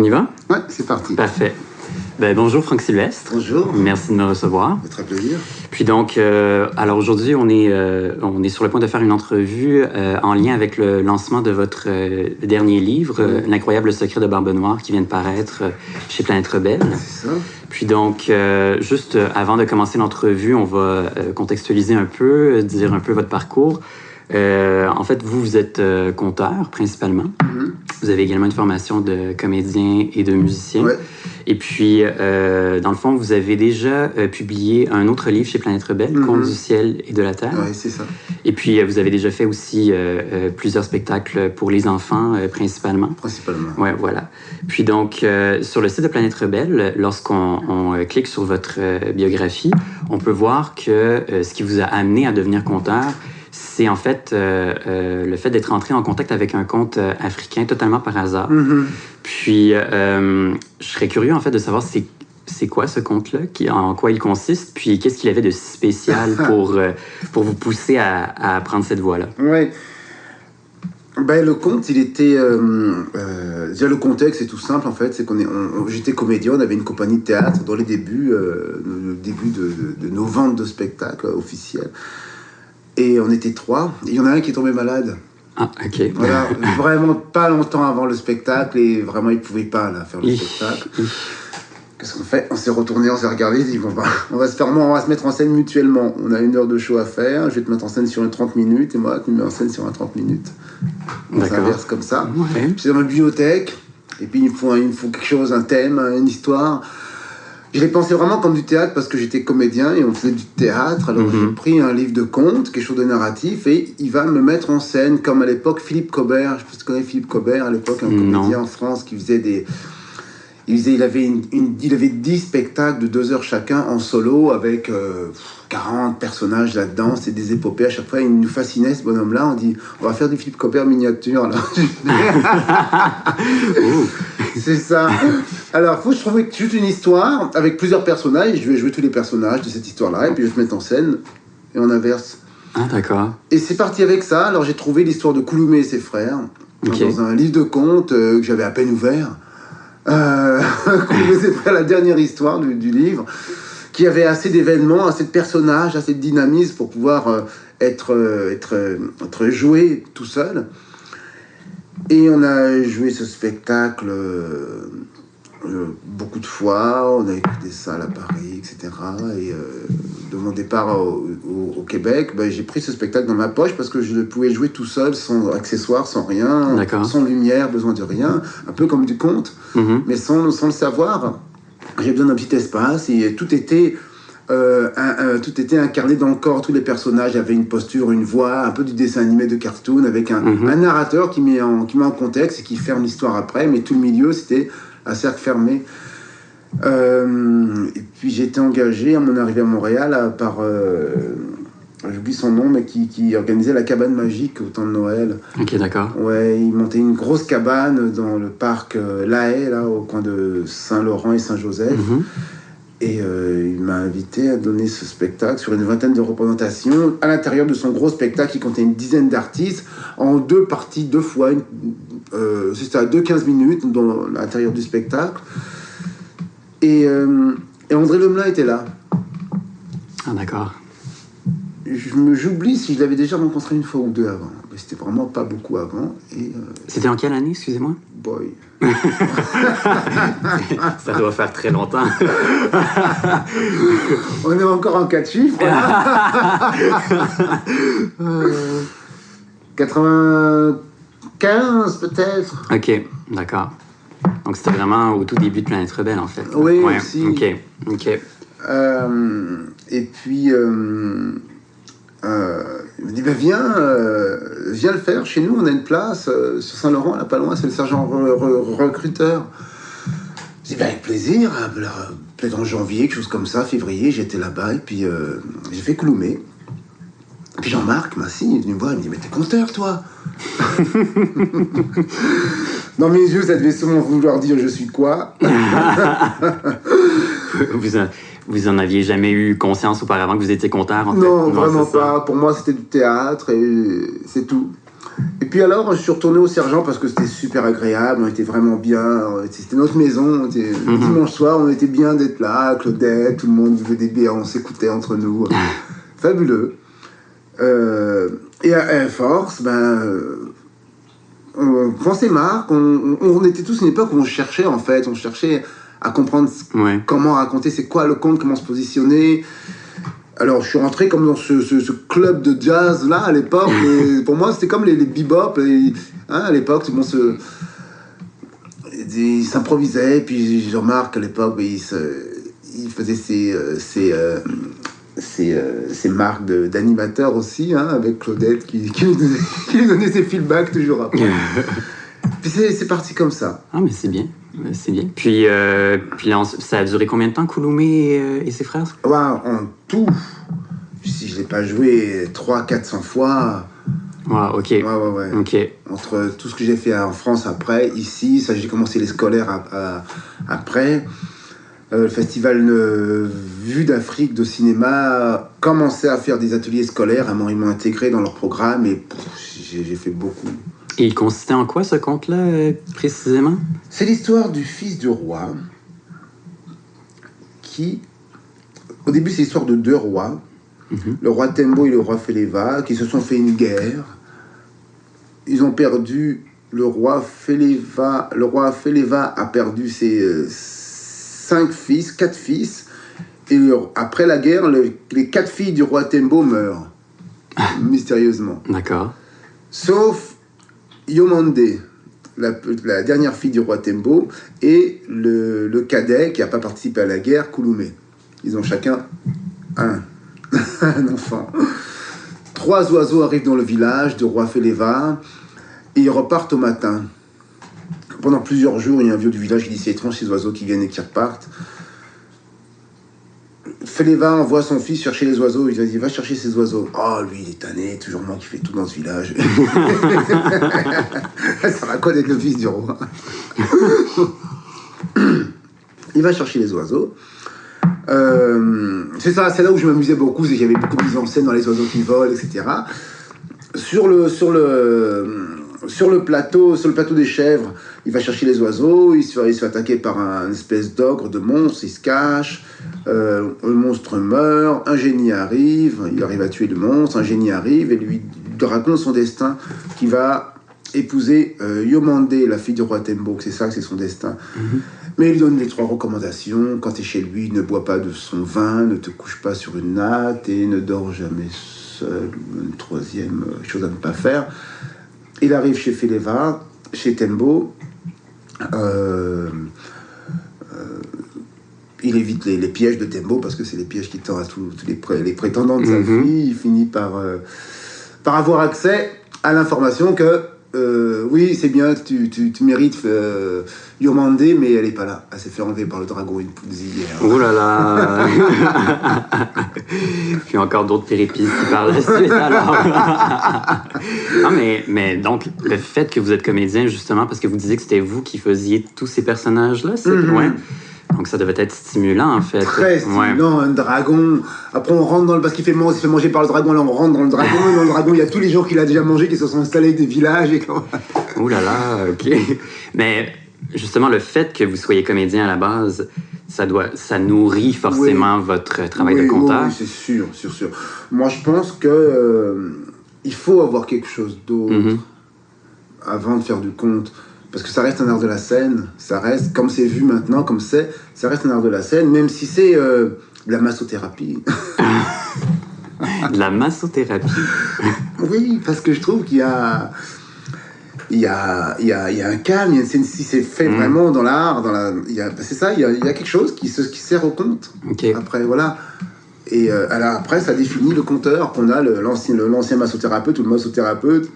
On y va? Ouais, c'est parti. Parfait. Bonjour Franck Sylvestre. Bonjour. Merci de me recevoir. Très plaisir. Puis donc, alors aujourd'hui, on est sur le point de faire une entrevue en lien avec le lancement de votre dernier livre, L'incroyable secret de Barbe Noire, qui vient de paraître chez Planète Rebelle. C'est ça. Puis donc, juste avant de commencer l'entrevue, on va contextualiser un peu, dire un peu votre parcours. En fait, vous êtes conteur principalement. Mm-hmm. Vous avez également une formation de comédien et de musicien. Ouais. Et puis, dans le fond, vous avez déjà publié un autre livre chez Planète Rebelle, Contes du ciel et de la terre. Oui, c'est ça. Et puis, vous avez déjà fait aussi plusieurs spectacles pour les enfants, principalement. Principalement. Ouais, voilà. Puis donc, sur le site de Planète Rebelle, lorsqu'on clique sur votre biographie, on peut voir que ce qui vous a amené à devenir conteur, c'est en fait le fait d'être entré en contact avec un conte africain totalement par hasard. Mm-hmm. Puis, je serais curieux en fait de savoir c'est quoi ce conte-là, en quoi il consiste, puis qu'est-ce qu'il avait de si spécial pour vous pousser à prendre cette voie-là. Oui. Le conte, il était... déjà, le contexte est tout simple, en fait. C'est j'étais comédien, on avait une compagnie de théâtre dans les débuts, de nos ventes de spectacles officiels. Et on était 3. Il y en a un qui est tombé malade. Ah, ok. Voilà, vraiment pas longtemps avant le spectacle. Et vraiment, il ne pouvait pas faire le spectacle. Qu'est-ce qu'on fait? On s'est retourné, on s'est regardé. On s'est dit, on va se mettre en scène mutuellement. On a 1 heure de show à faire. Je vais te mettre en scène sur 30 minutes. Et moi, tu me mets en scène sur 30 minutes. On s'inverse comme ça. Ouais. Puis c'est dans ma bibliothèque. Et puis, il me faut quelque chose, un thème, une histoire. Je l'ai pensé vraiment comme du théâtre parce que j'étais comédien et on faisait du théâtre. Alors j'ai pris un livre de contes, quelque chose de narratif, et il va me mettre en scène comme à l'époque Philippe Cobert. Je sais pas si tu connais Philippe Cobert, à l'époque un comédien en France qui faisait des... Il avait 10 spectacles de 2 heures chacun en solo avec 40 personnages là-dedans. C'est des épopées. À chaque fois, il nous fascinait ce bonhomme-là. On dit, on va faire du Philippe Cobert miniature. C'est ça. Alors, il faut que je trouve juste une histoire avec plusieurs personnages. Je vais jouer tous les personnages de cette histoire-là et puis je vais te mettre en scène et on inverse. Ah, d'accord. Et c'est parti avec ça. Alors, j'ai trouvé l'histoire de Kouloumé et ses frères dans un livre de contes que j'avais à peine ouvert. C'est la dernière histoire du livre, qui avait assez d'événements, assez de personnages, assez de dynamisme pour pouvoir être joué tout seul. Et on a joué ce spectacle beaucoup de fois, on a écouté ça à Paris, etc. Et de mon départ au Québec, j'ai pris ce spectacle dans ma poche parce que je pouvais jouer tout seul, sans accessoires, sans rien, sans lumière, besoin de rien, un peu comme du conte, mais sans le savoir. J'ai besoin d'un petit espace et tout était incarné dans le corps. Tous les personnages avaient une posture, une voix, un peu du dessin animé de cartoon, avec un narrateur qui met en contexte et qui ferme l'histoire après, mais tout le milieu, c'était un cercle fermé. Et puis j'ai été engagé à mon arrivée à Montréal par j'oublie son nom, mais qui organisait la cabane magique au temps de Noël. Ok, d'accord. Ouais, il montait une grosse cabane dans le parc La Haye, là, au coin de Saint-Laurent et Saint-Joseph. Et il m'a invité à donner ce spectacle sur une 20aine de représentations à l'intérieur de son gros spectacle qui comptait une 10aine d'artistes en 2 parties, 2 fois. C'était à 15 minutes dans l'intérieur du spectacle. Et André Lemelin était là. Ah, d'accord. J'oublie si je l'avais déjà rencontré 1 fois ou 2 avant. Mais c'était vraiment pas beaucoup avant. C'était en quelle année, excusez-moi? Boy. Ça doit faire très longtemps. On est encore en 4 chiffres. 95 peut-être. Ok, d'accord. Donc c'était vraiment au tout début de Planète Rebelle en fait. Oui, aussi. Ok. Et puis il me dit viens le faire chez nous, on a une place sur Saint-Laurent, là pas loin, c'est le sergent recruteur. Je dis avec plaisir, peut-être en janvier, quelque chose comme ça, février, j'étais là-bas et puis j'ai fait Kouloumé. Et puis Jean-Marc Massy est venu me voir, il me dit mais t'es conteur toi. Dans mes yeux ça devait souvent vouloir dire je suis quoi. Vous en aviez jamais eu conscience auparavant que vous étiez conteur en fait? Non, vraiment pas. Pour moi, c'était du théâtre et c'est tout. Et puis alors, je suis retourné au Sergent parce que c'était super agréable, on était vraiment bien, c'était notre maison, dimanche soir, on était bien d'être là, Claudette, tout le monde buvait des bières, on s'écoutait entre nous, fabuleux. Et à Air Force, on pensait Marc, on était tous une époque où on cherchait en fait, on cherchait à comprendre comment raconter, c'est quoi le conte, comment se positionner. Alors je suis rentré comme dans ce club de jazz là à l'époque, et pour moi c'était comme les bebop, à l'époque tout le monde il s'improvisait, puis je remarque à l'époque il faisait ses marques d'animateur aussi, avec Claudette qui lui donnait ses feedbacks toujours après. Puis c'est parti comme ça. Ah, mais c'est bien. C'est bien. Puis là, ça a duré combien de temps, Kouloumé et ses frères? Ouais, en tout, si je ne l'ai pas joué 300-400 fois. Wow, ok. Ouais. Okay. Entre tout ce que j'ai fait en France après, ici, ça j'ai commencé les scolaires après. Le festival Vue d'Afrique de cinéma commençait à faire des ateliers scolaires, ils m'ont intégré dans leur programme et j'ai fait beaucoup. Et il consistait en quoi ce conte-là, précisément? C'est l'histoire du fils du roi qui... Au début, c'est l'histoire de deux rois, le roi Tembo et le roi Feleva, qui se sont fait une guerre. Ils ont perdu... Le roi Feleva a perdu ses 4 fils. Et après la guerre, les 4 filles du roi Tembo meurent. Mystérieusement. D'accord. Sauf Yomande, la dernière fille du roi Tembo, et le cadet qui n'a pas participé à la guerre, Kouloumé. Ils ont chacun un enfant. 3 oiseaux arrivent dans le village de roi Feleva et ils repartent au matin. Pendant plusieurs jours, il y a un vieux du village qui dit c'est étrange ces oiseaux qui viennent et qui repartent. Feleva envoie son fils chercher les oiseaux. Il dit va chercher ces oiseaux. Oh, lui, il est tanné, toujours moi qui fais tout dans ce village. Ça va quoi d'être le fils du roi? Il va chercher les oiseaux. C'est là où je m'amusais beaucoup, c'est qu'il y avait beaucoup de mise en scène dans les oiseaux qui volent, etc. Sur le plateau des chèvres, il va chercher les oiseaux, il se fait attaquer par un espèce d'ogre, de monstre, il se cache, le monstre meurt, un génie arrive, il arrive à tuer le monstre, un génie arrive et lui raconte son destin, qui va épouser Yomande, la fille du roi Tembo, c'est son destin. Mais il lui donne les 3 recommandations. Quand tu es chez lui, ne bois pas de son vin, ne te couche pas sur une natte et ne dors jamais seul. Une 3e chose à ne pas faire. Il arrive chez Feleva, chez Tembo. Il évite les pièges de Tembo parce que c'est les pièges qui tend à tous les prétendants de sa fille. Il finit par avoir accès à l'information que oui, c'est bien, tu mérites Yomande, mais elle n'est pas là. Elle s'est fait enlever par le dragon Impulzi hier. Oh là là. Puis encore d'autres péripéties par la suite, alors. Ah, mais donc, le fait que vous êtes comédien, justement, parce que vous disiez que c'était vous qui faisiez tous ces personnages-là, c'est ouais. Donc ça devait être stimulant, en fait. Très stimulant, un dragon. Après, on rentre dans le... Parce qu'il fait manger par le dragon, là, on rentre dans le dragon. Et dans le dragon, il y a tous les gens qu'il a déjà mangés, qui se sont installés avec des villages. Et ouh là là, OK. Mais justement, le fait que vous soyez comédien à la base, ça nourrit forcément votre travail de conteur. Oui, c'est sûr. Moi, je pense que il faut avoir quelque chose d'autre avant de faire du conte. Parce que ça reste un art de la scène, ça reste, comme c'est vu maintenant, ça reste un art de la scène, même si c'est de la massothérapie. De la massothérapie? Oui, parce que je trouve qu'il y a un calme, si c'est fait vraiment dans l'art, c'est ça, il y a quelque chose qui sert au conte. Okay. Après, voilà. Et alors après, ça définit le conteur qu'on a, l'ancien massothérapeute ou le massothérapeute.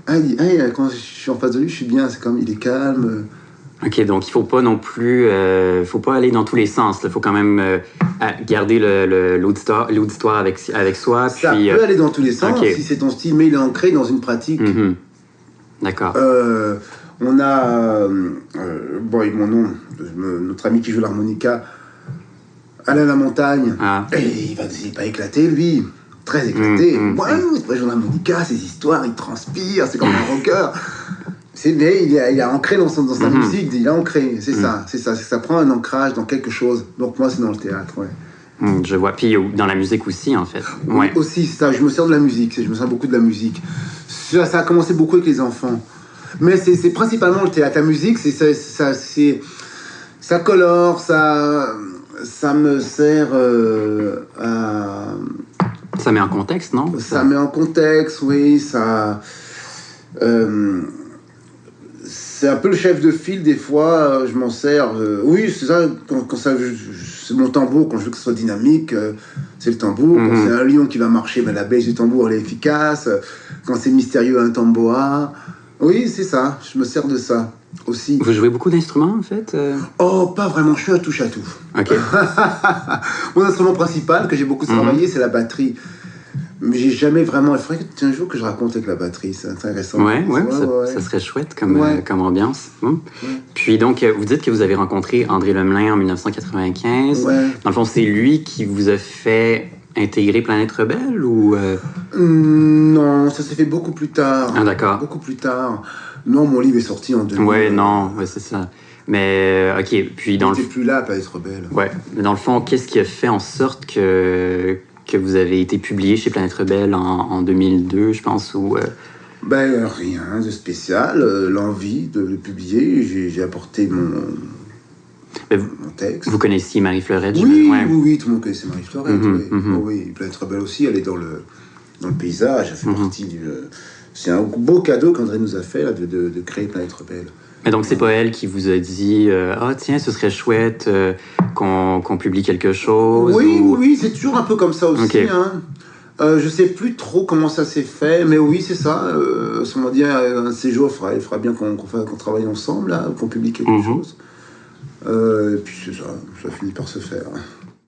Quand je suis en face de lui, je suis bien, c'est comme il est calme. Ok, donc il faut pas non plus, faut pas aller dans tous les sens. Il faut quand même garder l'auditoire avec soi. Ça puis, peut aller dans tous les sens si c'est ton style, mais il est ancré dans une pratique. D'accord. On a, mon nom, notre ami qui joue l'harmonica, Alain Lamontagne. Et il va pas éclater lui. très éclaté. Ouais, c'est pas Journal Monica, ses histoires, il transpire, c'est comme un rocker. Mais il a ancré dans sa musique, il a ancré, c'est ça prend un ancrage dans quelque chose. Donc moi, c'est dans le théâtre, ouais. Je vois. Puis dans la musique aussi, en fait. Ouais. Aussi, ça, je me sers de la musique, je me sers beaucoup de la musique. Ça a commencé beaucoup avec les enfants. Mais c'est principalement le théâtre. La musique, ça colore, ça me sert à... Ça met en contexte, non? Ça met en contexte, oui, ça... c'est un peu le chef de file, des fois, je m'en sers. Oui, c'est ça, quand ça, c'est mon tambour, quand je veux que ce soit dynamique, c'est le tambour. Quand c'est un lion qui va marcher, ben, la baisse du tambour, elle est efficace. Quand c'est mystérieux, un tambour. Oui, c'est ça, je me sers de ça aussi. Vous jouez beaucoup d'instruments, en fait? Oh, pas vraiment, je suis un touche-à-tout. OK. Mon instrument principal, que j'ai beaucoup travaillé, c'est la batterie. Mais j'ai jamais vraiment... Il faudrait un jour que je raconte avec la batterie, c'est intéressant. Ouais, ça serait chouette comme ambiance. Puis donc, vous dites que vous avez rencontré André Lemelin en 1995. Ouais. Dans le fond, c'est lui qui vous a fait intégrer Planète Rebelle ou... Non, ça s'est fait beaucoup plus tard. Ah, d'accord. Beaucoup plus tard. Non, mon livre est sorti en 2000. Ouais, c'est ça. Mais, OK, puis dans le... J'étais plus là, Planète Rebelle. Ouais, mais dans le fond, qu'est-ce qui a fait en sorte que vous avez été publié chez Planète Rebelle en 2002, je pense, ou... Ben, rien de spécial. L'envie de le publier, j'ai apporté mon texte. Vous connaissiez Marie Fleurette? Oui, tout le monde connaissait Marie Fleurette. Oui, Planète Rebelle aussi, elle est dans le paysage, elle fait partie du... C'est un beau cadeau qu'André nous a fait, là, de créer Planète Rebelle. Mais donc, c'est pas elle qui vous a dit tiens, ce serait chouette qu'on publie quelque chose? Oui, c'est toujours un peu comme ça aussi. Okay. Hein. Je sais plus trop comment ça s'est fait, mais oui, c'est ça. On m'a dit un de ces jours, il fera bien qu'on travaille ensemble, là, qu'on publie quelque chose. Et puis c'est ça finit par se faire.